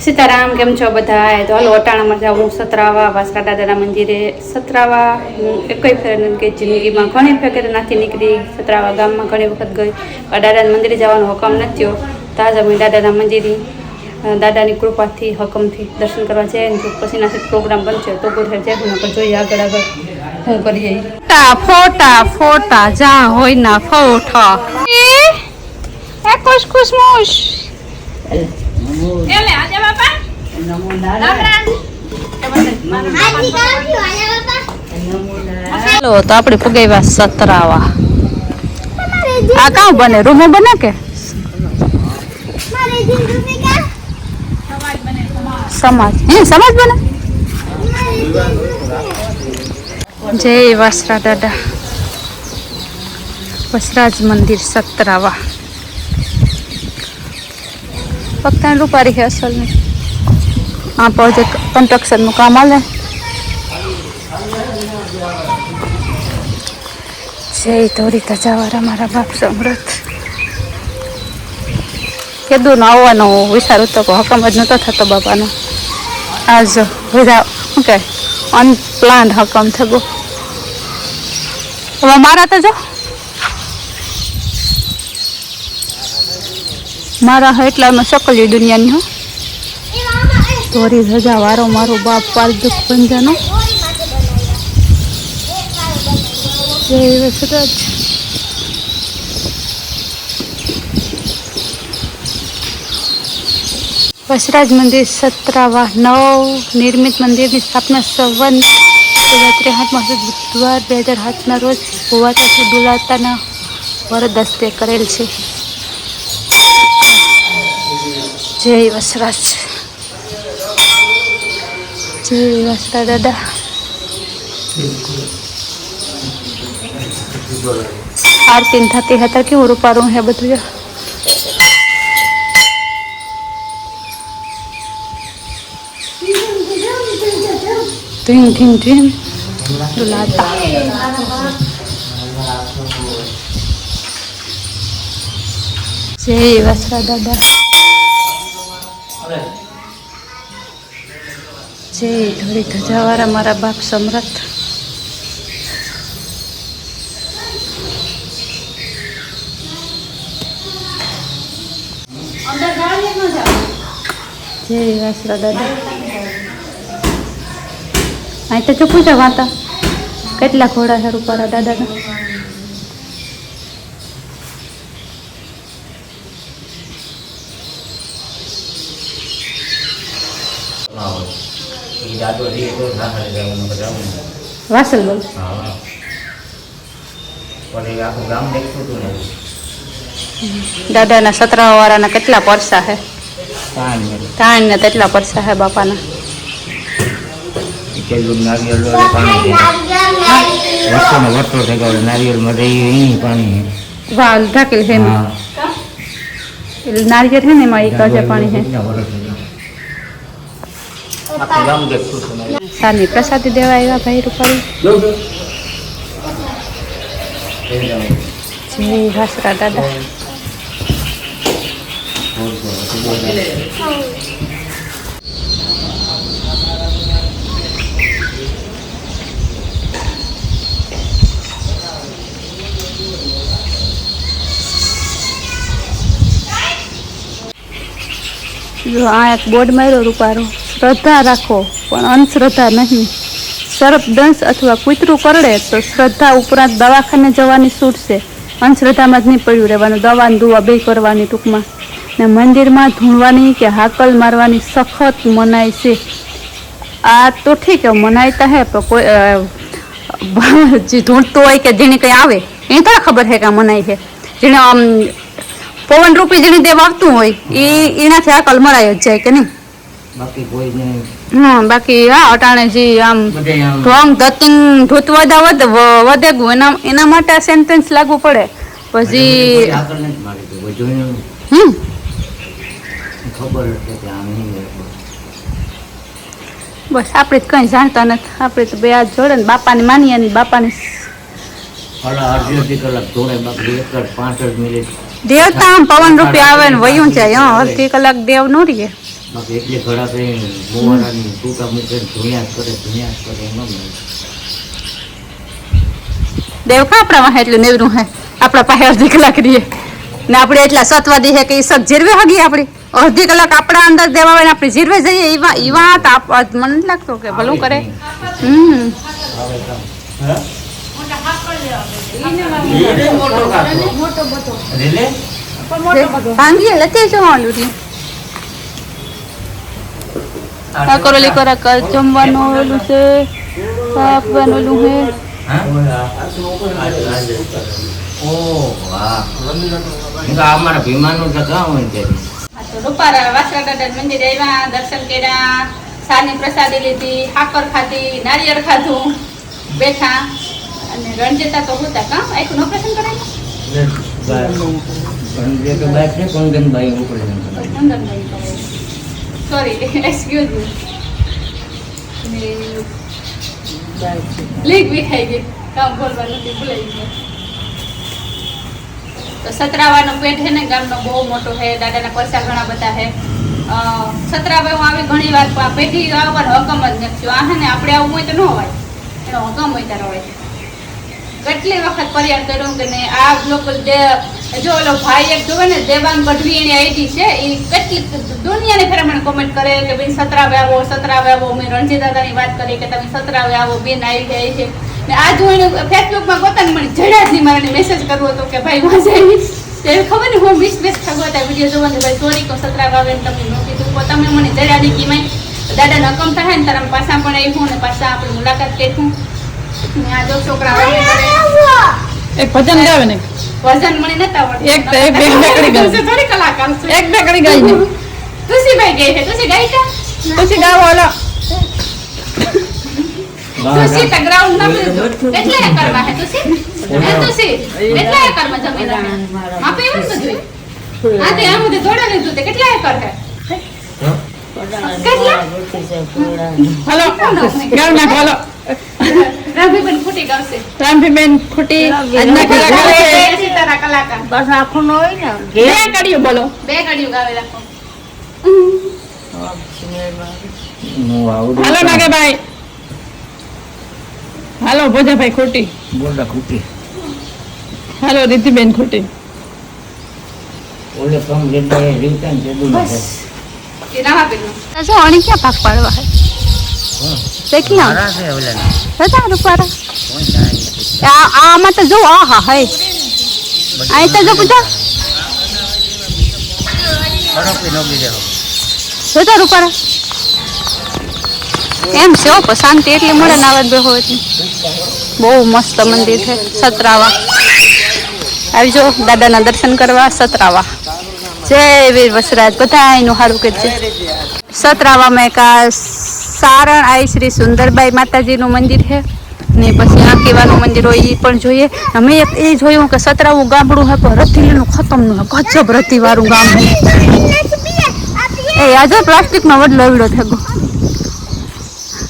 सीताराम केम छो बधाय। तो हलो अटाणामां जाऊँ सतरावा वासरा दादाना मंदिरे। सतरावा एकेय फेर के जिंदगीमां घणी फेर नाथी निकળી सतरावा गाममां घणी वखत गई। दादाना मंदिरे जवानो हुकम न थयो तो आज अमे दादाना मंदिरे दादानी कृपाथी हुकमथी दर्शन करवा जाए। जो पछीनाथी प्रोग्राम बनशे तो गोठे जाए नकर जोईए आगळ आगळ हुं करीए। फोटा फोटा जा होय ना फोटा ए कुछ कुछ मुश एले आजा बापा नमो नारायण। हेलो तो आपणे पुगेवा सतरावा। आ का बने रूम बने के समाज हे समाज बने। जय वासरा दादा वसराज मंदिर सतरावा। पक्तान रूपारी है असल में। हाँ प्रोजेक्ट कंस्ट्रक्शन में काम आले। जय तोरी तजावारा मारा बाप समृत केदू न आवવાનો વિચાર હતો કે હકમ જ નતો થતો બાપાનો। આજ વિધા ઓકે અનપ્લાન્ડ હકમ થયો। હવે મારા તો જો मारा है एटला में सकली दुनिया नी हो तोरी धजा वारो मारो बाप पाल दुख बन जानो। जय वसराज। वसराज मंदिर सतरावा नव निर्मित मंदिर की स्थापना 53 बुधवार 2008 रोज होवाથી બોલાતાના વરદ હસ્તે કરેલ છે। जय वसराज जय वसरा दादा। आरती थती हता केवुं रूपारू है बधुं। ढीम ढीम ढीम डुलाता। जय वसरा दादा जय धोरी धजावारा मारा बाप समृत। जय वासरा दादा। आई तो चुप जा वाता केटला घोड़ा है रूपारा दादा ना। वासल बोल दादा ना 17 वारा ना केटला परसा है ताण ने तेटला परसा है बापा ना। वाल ढाकेल है नारियल है ने माई का पानी है। सानी प्रसादी देवा आया भाई रूपारी। जय वासरा दादा। जो आ एक बोर्ड मार्यो रूपारो श्रद्धा राखो पण अंधश्रद्धा नहीं। सर्प दंश अथवा कूतरू करड़े तो श्रद्धा उपरांत दवाखाने जवानी छूट से। अंधश्रद्धा में ज नहीं पड्યું રહેવાનું। दवा दुआ बे करवानी टूंकमां ने मंदिर में धूणवानी के हाकल मारवानी सखत मनाई से। आ तो ठीक है मनाईता है पर कोई जी ढूंढतो हो कि जेने कहीं आवे एने थोड़ा खबर है कि मनाई है। जेने आम पवन रूपी जेने देव आवतुं होय एनाथी हाकल मराई ज जाय के नहीं बाकी कोई नहीं। हाँ बाकी हाँ अटाणे जी आम ढोंग धतिंग धूत वधा वधे एना माटे सेंटेन्स लागू पड़े पछी बस आपणे कहीं जाणता नथी। आपणे तो बे हाथ जोड़े बापाने मानीए ने बापाने देवता आम पवन रूपी आवे ने वયું જાય। हाँ अर्धी कलाक देव नो रहीए। બાકી એટલે ઘડા કરીને મોવારાની ટૂંકા મૂકે ધુણ્યા કરે એમ નહીં. દેવ કા આપણા વાહે એટલું નેવરું હે આપણા પાસે અડધી કલાક રહીએ ને આપણે એટલા સતવાદી હે કે એ સત જીરવે હગી આપણી અડધી કલાક આપણા અંદર દેવા હોય ને આપણે જીરવે જઈએ એ વાત મને નથી લાગતો કે ભલું કરે. ભાંગીએ લતી જવાનું રહ્યું આ કરોલી કરા કર જમવાનું ઓલું છે આપવાનું ઓલું હે. અમારા ભીમાનું તો ગામ હોય ત્યારે રૂપારા વાસરા દાદા મંદિર આવ્યા, દર્શન કર્યા, સાની પ્રસાદી લીધી, હાકર ખાધી, નારિયેળ ખાધું, બેઠા અને રણજીતા તો હતા કામ આખું ઓપરેશન કરાયું. સોરી એક્સક્યુઝ મી લીક બી ખાઈ ગઈ કામ બોલવાનું ભૂલાઈ ગયું. તો સતરાવાનો પેટ છે ને ગામનો બહુ મોટો છે, દાદાના પરસા ઘણા બધા છે. સતરાભાઈ હું આવી ઘણી વાર પેઢી આવવાનો હકમ જ નથી. આ હે ને આપણે આવું હોય તો ન હોય, એનો હકમ હોય ત્યારે હોય. કેટલી વખત ફરિયાદ કર્યું કે ને આ લોકો જો ઓલો ભાઈ એક જોવે ને દેવાંગ ગઢવી એની આઈડી છે એ કેટલી દુનિયાને ફેર મને કોમેન્ટ કરે કે બેન સતરાવે આવો. મેં રણજીત દાદાની વાત કરી કે તમે સતરાવે આવો, બેન આવી જાય છે. ને આ જોઈને ફેસબુકમાં પોતાને મને જડ્યા જ નહીં, મારે મેસેજ કરવો હતો કે ભાઈ વાંચે ખબર ને હું મિસ થયો હતા વિડીયો જોવાનું ભાઈ સોરી કો સતરાવે આવે ને તમને નો કીધું તમે મને જડ્યા નહીં કીમાય દાદા નકમ થાય ને તારા પાછા પણ આવ્યું ને પાછા આપણે મુલાકાત કરીશું. આ જો છોકરા એક ભજન ગાવે ને ભજન મને નતા આવડતું. એક બેકડી ગાય થોડી કલાકાર છે. એક બેકડી ગાય ને તુસીભાઈ ગઈ છે. તુસી ગઈ છે? પછી ગાવો ઓલો તુસી તો ગ્રાઉન્ડ ના લીધું. કેટલા એકરમાં હે તુસી? હે તુસી? કેટલા એકરમાં જમીન હે? માપે એવું બધું. હા તે આમ બધું જોડે લીધું તે કેટલા એકર હે? કેટલા? હાલો ગાવ ના હાલો રામભીબેન ફૂટી ગાવશે. રામભીબેન ફૂટી આજના કલાકાર છે. સીતારા કલાકાર. બસ આખું ન હોય ને બે કડીઓ બોલો. બે ગાડીઓ ગાવે રાખો. હાલો નાગેભાઈ, હાલો ભોજાભાઈ ખોટી, બોલડા ખૂટી હાલો રીતિબેન ખોટી. ઓલે કમ જેટલા એ રીવતા ને તેટલું બસ એ રામાબેનનું. જો અણી ક્યાં પાક પાડવા હે? દેખી આવ. મારા છે ઓલા હતા રૂપારા. કોણ જાય આમાં તો જો આહા હે. અહીં તો જો પૂજા. બરોબર નો બીજે જોતા રૂપારા. એમ છે હો શાંતિ એટલી મળે ને આવત બે હોય બહુ મસ્ત મંદિર છે સતરાવા. આવજો દાદાના દર્શન કરવા સતરાવા. જય વીર વસરાજ બધા એનું સારું કે છે. સતરાવામાં એક સારણ આઈ શ્રી સુંદરબાઈ માતાજીનું મંદિર છે ને પછી આંકીવાનું મંદિર હોય એ પણ જોઈએ. અમે એક એ જોયું કે સતરાવું ગામડું હે પણ રથીલીનું ખતમ ન હોય, ગજબ રથીવાળું ગામ છે. એ આજે પ્લાસ્ટિકનો વડલો એવડો થયો.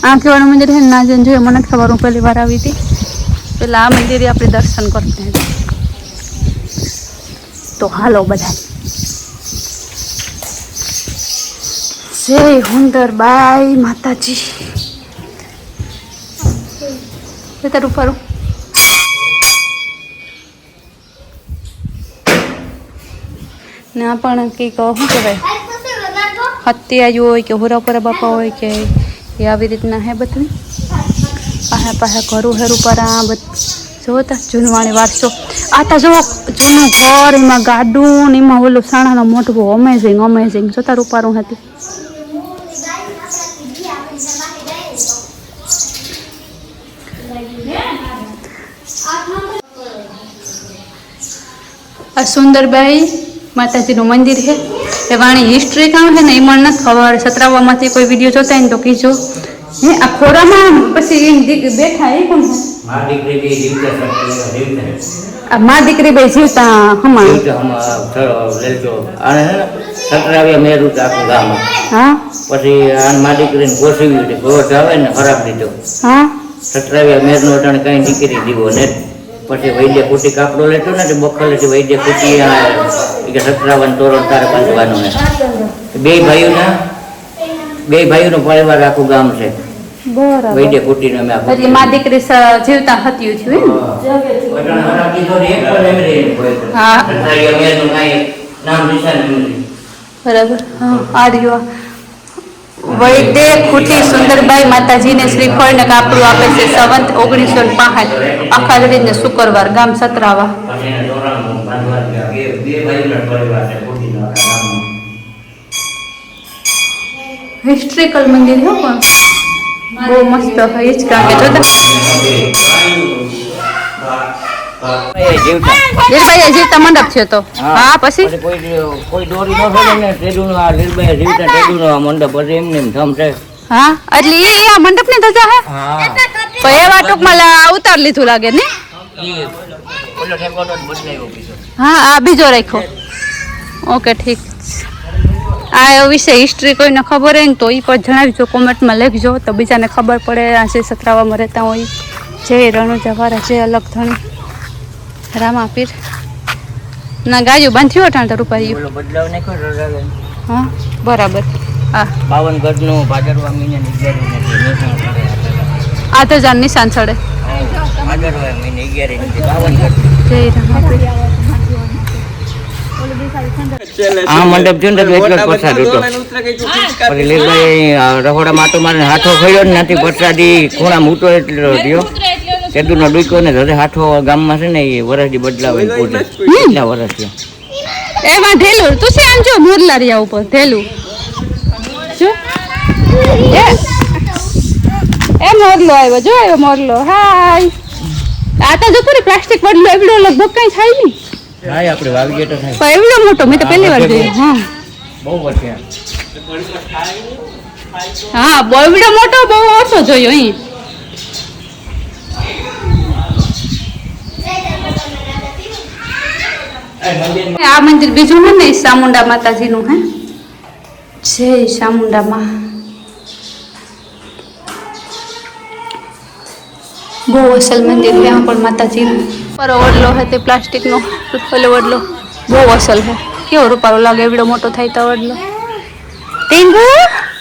આંખીવાળું મંદિર છે ના જઈને જોઈએ મને ખબર, હું પહેલી વાર આવી હતી. પેલા આ મંદિરે આપણે દર્શન કરતા હતા. તો હાલો બધા. જય હુંદરબાઈ માતાજી. તારું ફરું ને આ પણ કંઈક શું કહેવાય હત્તી આવ્યું હોય કે હોરાપરા બાપા હોય કે એ આવી રીતના હે બધું. પાસે ઘરું હેરું પર આ બધું જોતા જૂનવાણી વારસો. આ તા જો જૂનું ઘર, એમાં ગાડું ને એમાં ઓલું સાણાનો મોટું અમેઝિંગ જોતા રૂપારું હતી. આ સુંદરબાઈ માતાજીનું મંદિર છે. એ વાણી હિસ્ટ્રી કામ છે ને એ મને નથી ખબર. સતરાવામાંથી કોઈ વિડીયો જોતા હોય ને તો કીજો. હે આ ખોરામાં પછી બેઠા એ કોણ છે? મારી દીકરી બી જીવતા આ મા દીકરી બે જીવતા હમણાં લેજો અને સતરાવ્યા મેરું આખું ગામ. હા પછી આ મા દીકરીને ગોઠવી ગોઠ આવે ને ખરાબ દીધો. હા સતરાવ્યા મેરનો અટાણે કઈ દીકરી દીવો ને પછી વૈદ્ય કુટી કાપડો લેતો ને બખલેથી વૈદ્ય કુટી કે સતરાવન તોરણ તારે બાંધવાનો હે. બે ભાઈઓના બે ભાઈઓનો પરિવાર આખું ગામ છે બરાબર વૈદ્ય કુટીરનો અમે આખું એટલે માં દીકરી જીવતા હતી છું હા. બરાબર હા આર્યો વૈદ્ય કુટી સુંદરબાઈ માતાજીને શ્રીફળ ને કાપડું આપે છે સંવંત 1965 અખાત્રીજ ને શુક્રવાર ગામ સતરાવા હિસ્ટ્રિકલ મંદિર હો પણ બહુ મસ્ત હોય જ કારણ કે જોતા લીલબાઈ જીવતા મંડપ છે તો હા પછી કોઈ દોરી ન ફેલે ને તેડું આ લીલબાઈ જીવતા તેડું આ મંડપ પછી એમને એમ થમ છે હા એટલે એ આ મંડપ ની ધજા હે હા તો એવા ટૂંકમાં ઉતાર લીધું લાગે ને ઓલો ઠેકાણો જ બદલાયો બીજો હા આ બીજો રાખ્યો ઓકે ઠીક આ વિશે હિસ્ટ્રી કોઈને ખબર હોય ને તો એ પણ જણાવજો કોમેન્ટમાં લખજો તો બીજાને ખબર પડે આ જે સતરાવામાં રહેતા હોય જે રણુજાવાળા જે અલગ ધણી રામાપીર ના ગાયું બાંધ્યું અટાણ તો રૂપાયું ઓલો બદલાવ નાખ્યો રડાવે હા બરાબર હા 52 ગઢનું ભાદરવા મહિને 11 આ તો જાણ નિશાન ચડે ભાદરવા મહિને 11 52 ગઢ જય રામાપીર આ મંડપ જોઈને તો એટલો જ પ્રસાદ હતો પછી લીલભાઈ રહોડા માટો મારીને હાથો ખોલ્યો ને નથી પ્રસાદી ખૂણામાં ઉતો એટલો રહ્યો તેદુનો ડૂકો ને હૃદય હાથો ગામમાં છે ને એ વરસથી બદલાવે પૂરે કેટલા વરસ થયા એમાં ઢેલું તું છે આમ જો મોરલારિયા ઉપર ઢેલું જો એ મોરલો આવ્યો જો આવ્યો મોરલો હાય આ તો જો પૂરી પ્લાસ્ટિક પડલો એવડો લગભગ કઈ થાય નહીં હા આપણે વાવી ગયા તો થાય પણ એવડો મોટો મેં તો પહેલી વાર જોયો હા બહુ વર્ષે હા બહુ એવડો મોટો બહુ ઓછો જોયો અહીં આ મંદિર બીજું હે ને ચામુંડા માતાજીનું હે જય ચામુંડા માં બહુ અસલ મંદિર છે આ પણ માતાજીનું પર વડલો હે તે પ્લાસ્ટિકનો ઓલો વડલો બહુ અસલ છે કેવો રૂપારો લાગે એવડો મોટો થાય તો વડલો ટીંગુ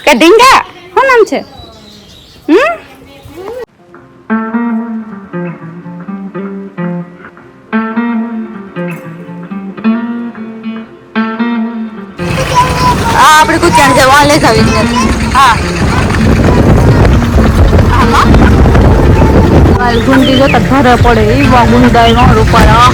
કે ઢીંગા શું નામ છે આપણે કુચાણ છે વાં લઈ જાવી છે હા આમાં ગુંડી જોતા ઘરે પડે એવા ગુંડા એવા રૂપાળા